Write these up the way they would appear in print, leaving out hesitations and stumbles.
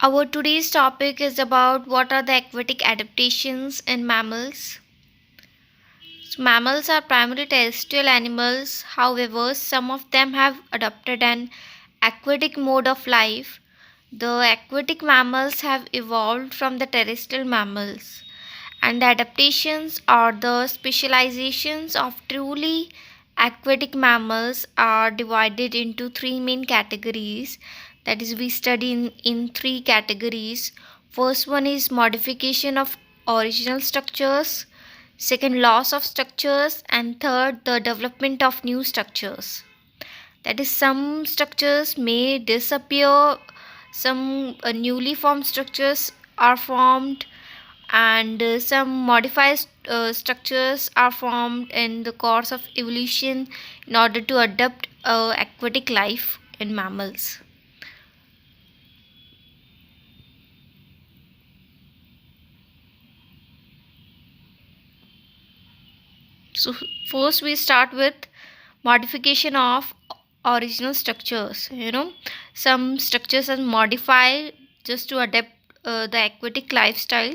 Our today's topic is about what are the aquatic adaptations in mammals. So mammals are primarily terrestrial animals, however, some of them have adopted an aquatic mode of life. The aquatic mammals have evolved from the terrestrial mammals, and the adaptations or the specializations of truly aquatic mammals are divided into three main categories. That is, we study in three categories. First one is modification of original structures, second loss of structures, and third the development of new structures. That is, some structures may disappear, some newly formed structures are formed, and some modified structures are formed in the course of evolution in order to adapt aquatic life in mammals. So first we start with modification of original structures. Some structures are modified just to adapt the aquatic lifestyle.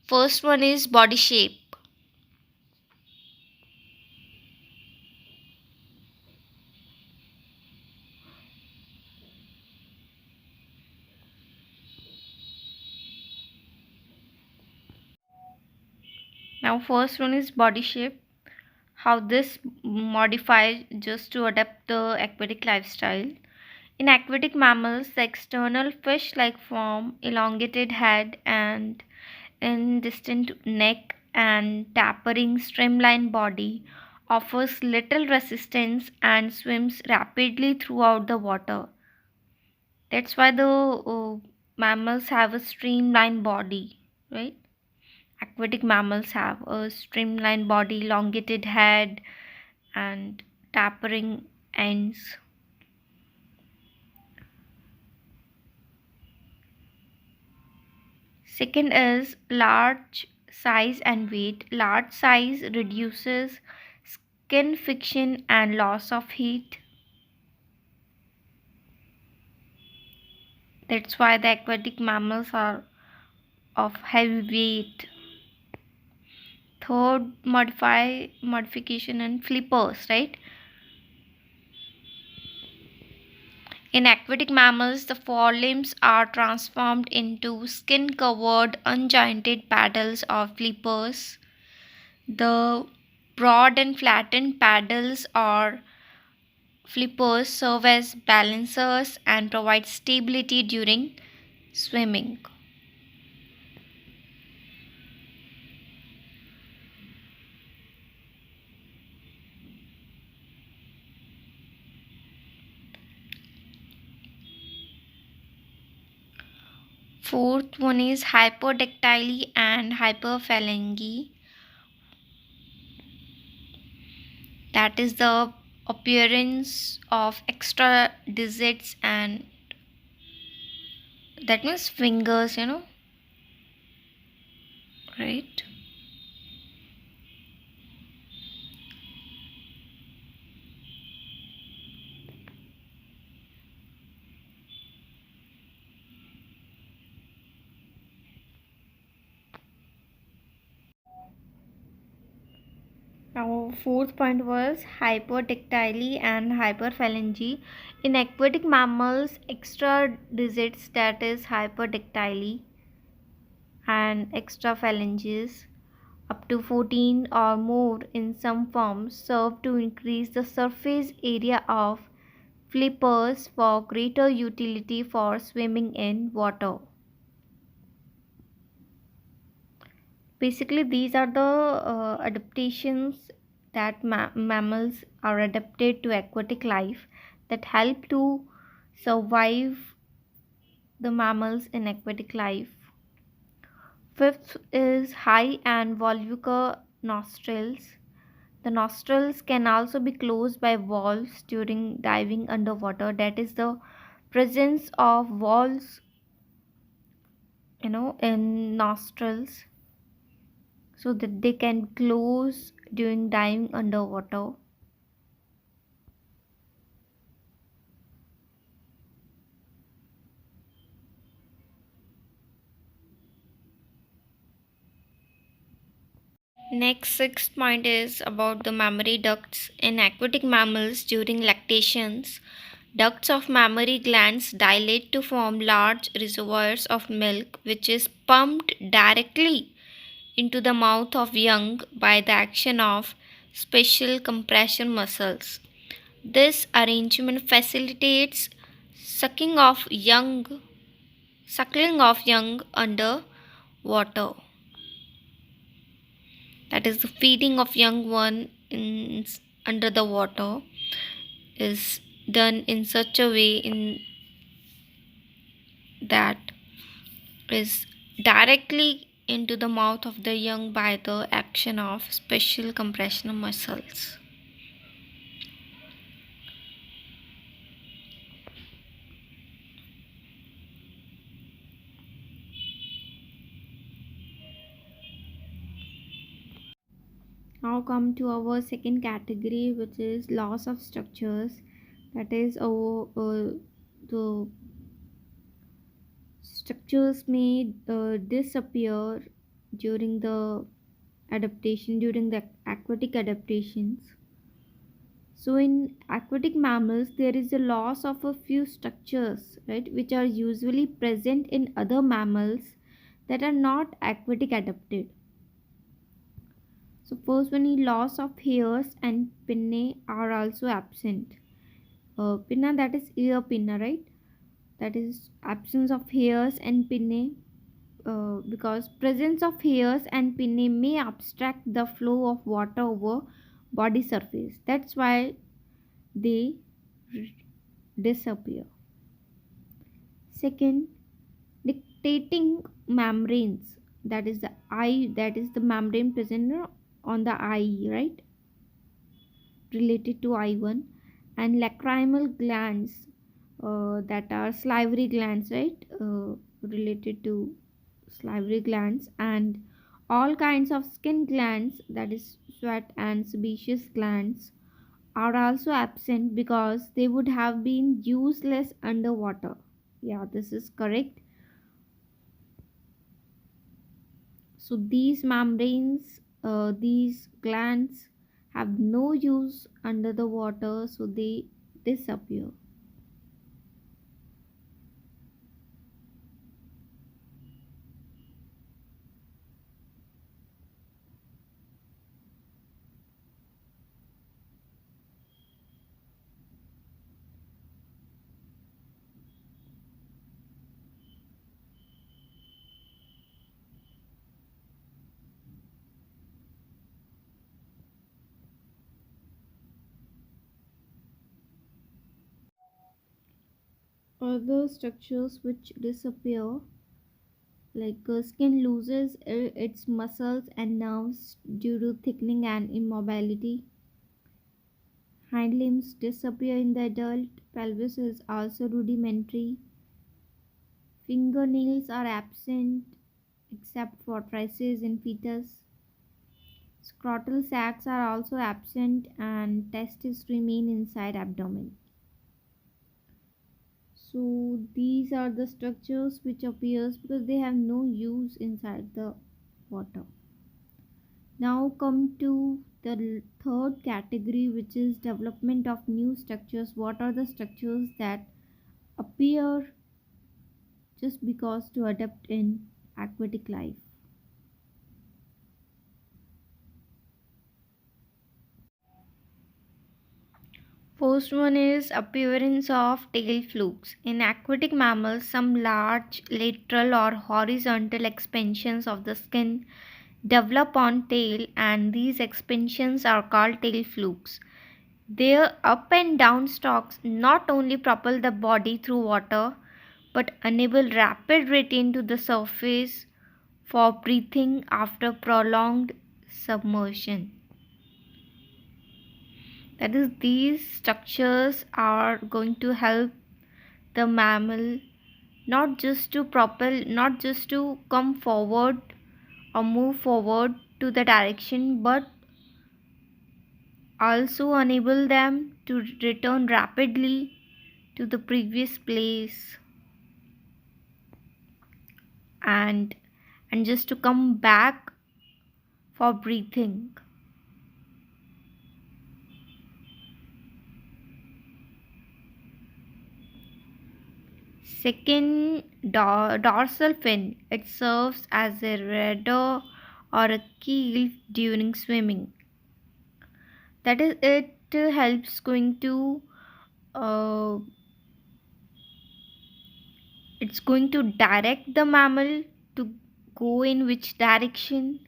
First one is body shape. Now first one is body shape, how this modified just to adapt the aquatic lifestyle. In aquatic mammals, the external fish-like form, elongated head and indistinct neck and tapering streamlined body offers little resistance and swims rapidly throughout the water. That's why the mammals have a streamlined body, right? Aquatic mammals have a streamlined body, elongated head, and tapering ends. Second is large size and weight. Large size reduces skin friction and loss of heat. That's why the aquatic mammals are of heavy weight. Third, modification and flippers, right? In aquatic mammals, the forelimbs are transformed into skin-covered, unjointed paddles or flippers. The broad and flattened paddles or flippers serve as balancers and provide stability during swimming. Fourth one is hypodactyly and hyperphalangy. That is the appearance of extra digits, and that means fingers, right? Now, fourth point was hypodactyly and hyperphalangy. In aquatic mammals, extra digits, that is hypodactyly, and extra phalanges, up to 14 or more in some forms, serve to increase the surface area of flippers for greater utility for swimming in water. Basically, these are the adaptations that mammals are adapted to aquatic life that help to survive the mammals in aquatic life. Fifth is high and volvular nostrils. The nostrils can also be closed by valves during diving underwater. That is the presence of valves, in nostrils, so that they can close during diving underwater. Next, sixth point is about the mammary ducts. In aquatic mammals during lactations, ducts of mammary glands dilate to form large reservoirs of milk, which is pumped directly into the mouth of young by the action of special compression muscles. This arrangement facilitates sucking of young suckling of young under water. That is, the feeding of young one under the water is done in such a way in that is directly into the mouth of the young by the action of special compression muscles. Now come to our second category, which is loss of structures. That is, the structures may disappear during the during the aquatic adaptations. So in aquatic mammals there is a loss of a few structures, right, which are usually present in other mammals that are not aquatic adapted. So first one is loss of hairs and pinnae are also absent. Pinna, that is ear pinna, right? That is absence of hairs and pinnae, because presence of hairs and pinnae may obstruct the flow of water over body surface. That's why they disappear. Second, dictating membranes. That is the eye. That is the membrane present on the eye, right? Related to eye one, and lacrimal glands, that are salivary glands, right? Related to salivary glands, and all kinds of skin glands, that is sweat and sebaceous glands, are also absent because they would have been useless underwater. Yeah, this is correct. So these membranes, these glands have no use under the water, so they disappear. Other structures which disappear, like skin loses its muscles and nerves due to thickening and immobility. Hind limbs disappear in the adult. Pelvis is also rudimentary. Fingernails are absent except for traces in fetus. Scrotal sacs are also absent and testes remain inside abdomen. So these are the structures which appears because they have no use inside the water. Now come to the third category, which is development of new structures. What are the structures that appear just because to adapt in aquatic life? First one is appearance of tail flukes. In aquatic mammals, some large lateral or horizontal expansions of the skin develop on tail, and these expansions are called tail flukes. Their up and down stalks not only propel the body through water but enable rapid return to the surface for breathing after prolonged submersion. That is, these structures are going to help the mammal not just to come forward or move forward to the direction, but also enable them to return rapidly to the previous place, and just to come back for breathing. Second, dorsal fin. It serves as a rudder or a keel during swimming. That is, it helps going to uh, it's going to direct the mammal to go in which direction.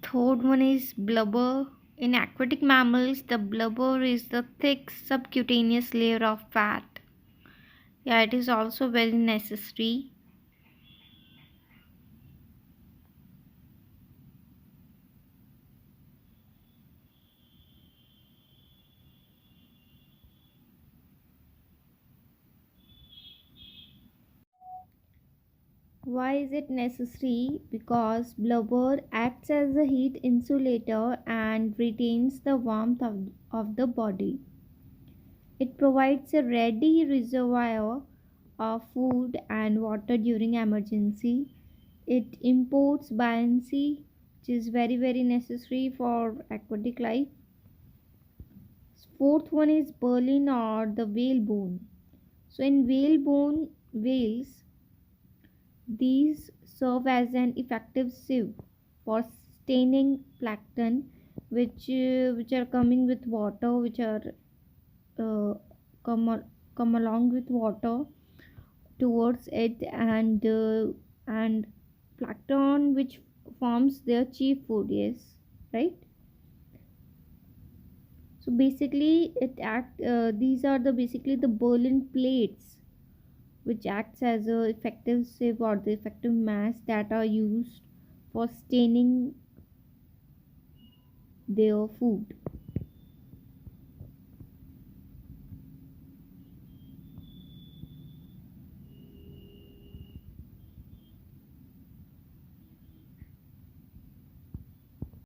Third one is blubber. In aquatic mammals, the blubber is the thick subcutaneous layer of fat. Yeah, it is also very necessary. Why is it necessary? Because blubber acts as a heat insulator and retains the warmth of the body. It provides a ready reservoir of food and water during emergency. It imports buoyancy, which is very necessary for aquatic life. Fourth one is Berlin or the whalebone. So in whalebone whales, these serve as an effective sieve for staining plankton, which are coming with water, which are uh, come come along with water towards it, and plankton which forms their chief food. Yes, right. So basically, it act. These are the basically the Berlin plates, which acts as a effective sieve or the effective mass that are used for staining their food.